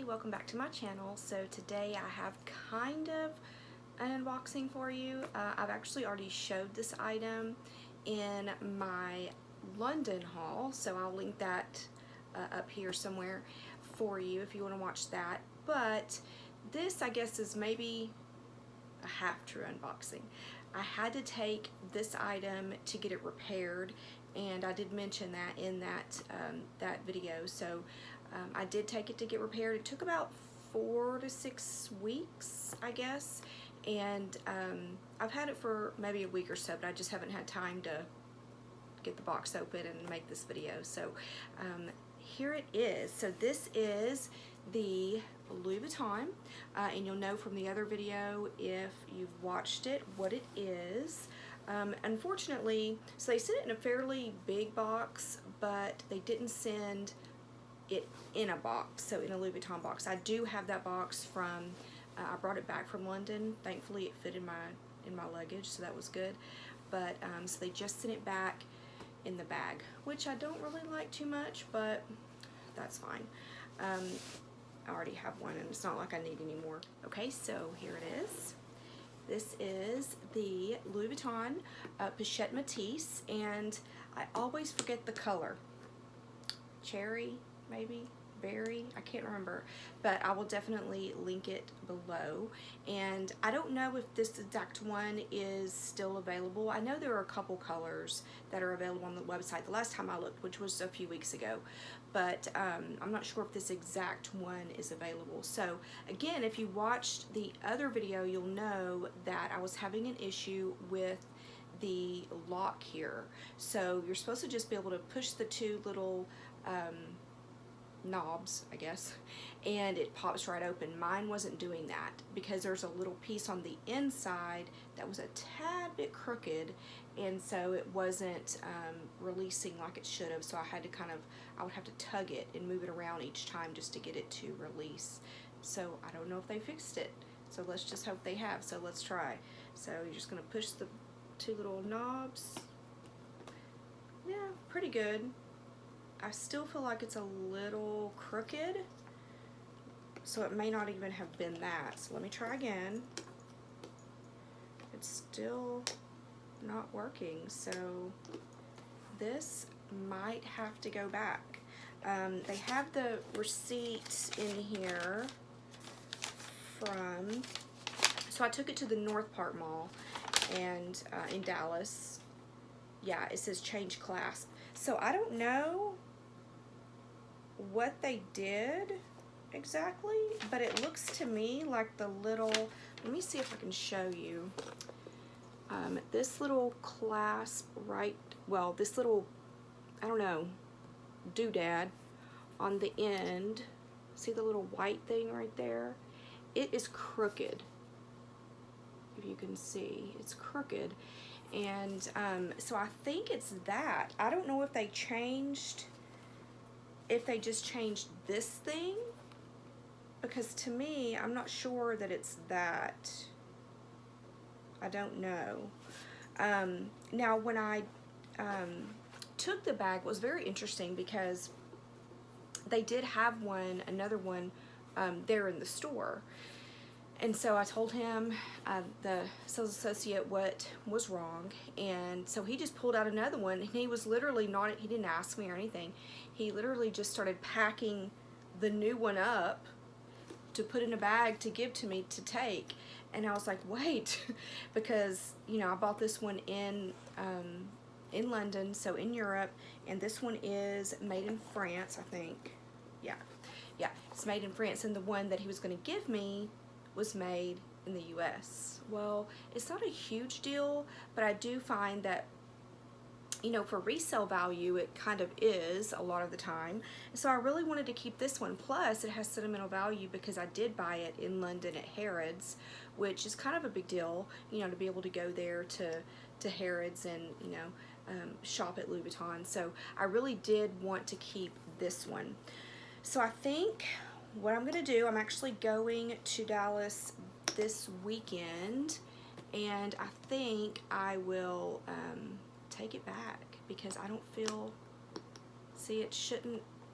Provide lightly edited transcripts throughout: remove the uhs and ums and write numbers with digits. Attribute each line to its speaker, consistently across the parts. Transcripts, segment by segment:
Speaker 1: Hey, welcome back to my channel. So today I have kind of an unboxing for you. I've actually already showed this item in my London haul, so I'll link that up here somewhere for you if you want to watch that. But this, I guess, is maybe a half true unboxing. I had to take this item to get it repaired, and I did mention that in that video. So I did take it to get repaired. It took about 4 to 6 weeks, I guess, and I've had it for maybe a week or so, but I just haven't had time to get the box open and make this video. So here it is. So this is the Louis Vuitton, and you'll know from the other video, if you've watched it, what it is. Unfortunately, so they sent it in a fairly big box, but they didn't send it in a box, so in a Louis Vuitton box. I do have that box from, I brought it back from London. Thankfully it fit in my luggage, so that was good. But so they just sent it back in the bag, which I don't really like too much, but that's fine. I already have one, and it's not like I need any more. Okay, so here it is. This is the Louis Vuitton Pochette Metis, and I always forget the color. Cherry, maybe? Berry? I can't remember, but I will definitely link it below. And I don't know if this exact one is still available. I know there are a couple colors that are available on the website the last time I looked, which was a few weeks ago, but I'm not sure if this exact one is available. So again, if you watched the other video, you'll know that I was having an issue with the lock here. So you're supposed to just be able to push the two little knobs, I guess, and it pops right open. Mine wasn't doing that because there's a little piece on the inside that was a tad bit crooked, and so it wasn't releasing like it should have. So I had to I would have to tug it and move it around each time just to get it to release. So I don't know if they fixed it, so let's just hope they have. So let's try. So you're just gonna push the two little knobs. Yeah, pretty good. I still feel like it's a little crooked, so it may not even have been that. So let me try again. It's still not working, so this might have to go back. They have the receipt in here from, so I took it to the North Park Mall and in Dallas. Yeah, it says change clasp. So I don't know what they did exactly, but it looks to me like the little, let me see if I can show you. This little clasp right, well, this little, I don't know, doodad on the end, see the little white thing right there? It is crooked. If you can see, it's crooked. And so I think it's that. I don't know if they changed, if they just changed this thing, because to me, I'm not sure that it's that. I don't know. Now when I took the bag, it was very interesting because they did have one, another one there in the store. And so I told him, the sales associate, what was wrong, and so he just pulled out another one, and he was literally not, he didn't ask me or anything, he literally just started packing the new one up to put in a bag to give to me to take. And I was like, wait, because, you know, I bought this one in London, so in Europe, and this one is made in France, I think. Yeah, it's made in France, and the one that he was going to give me was made in the US. Well, it's not a huge deal, but I do find that, you know, for resale value, it kind of is a lot of the time. So I really wanted to keep this one. Plus, it has sentimental value because I did buy it in London at Harrods, which is kind of a big deal, you know, to be able to go there to Harrods and, you know, shop at Louis Vuitton. So I really did want to keep this one. So I think what I'm gonna do, I'm actually going to Dallas this weekend, and I think I will take it back because I don't feel, see, it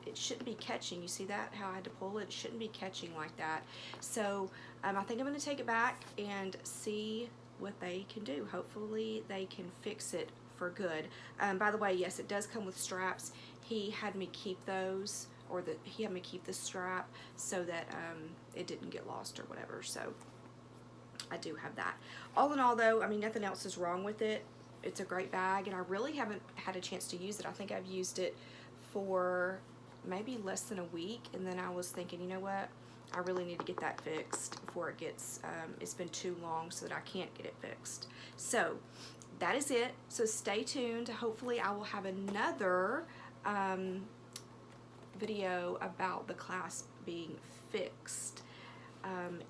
Speaker 1: it shouldn't be catching. You see that, how I had to pull it? It shouldn't be catching like that. So I think I'm going to take it back and see what they can do. Hopefully they can fix it for good. By the way, yes, it does come with straps. He had me keep those, or he had me keep the strap so that it didn't get lost or whatever. So I do have that. All in all though, I mean, nothing else is wrong with it. It's a great bag, and I really haven't had a chance to use it. I think I've used it for maybe less than a week, and then I was thinking, you know what, I really need to get that fixed before it gets, it's been too long so that I can't get it fixed. So that is it. So stay tuned. Hopefully I will have another video about the clasp being fixed.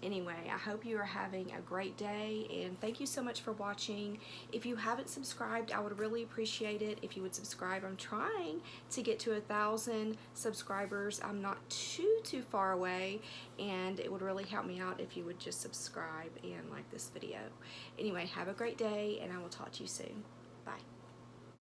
Speaker 1: Anyway, I hope you are having a great day, and thank you so much for watching. If you haven't subscribed, I would really appreciate it if you would subscribe. I'm trying to get to 1,000 subscribers. I'm not too far away, and it would really help me out if you would just subscribe and like this video. Anyway, have a great day, and I will talk to you soon. Bye.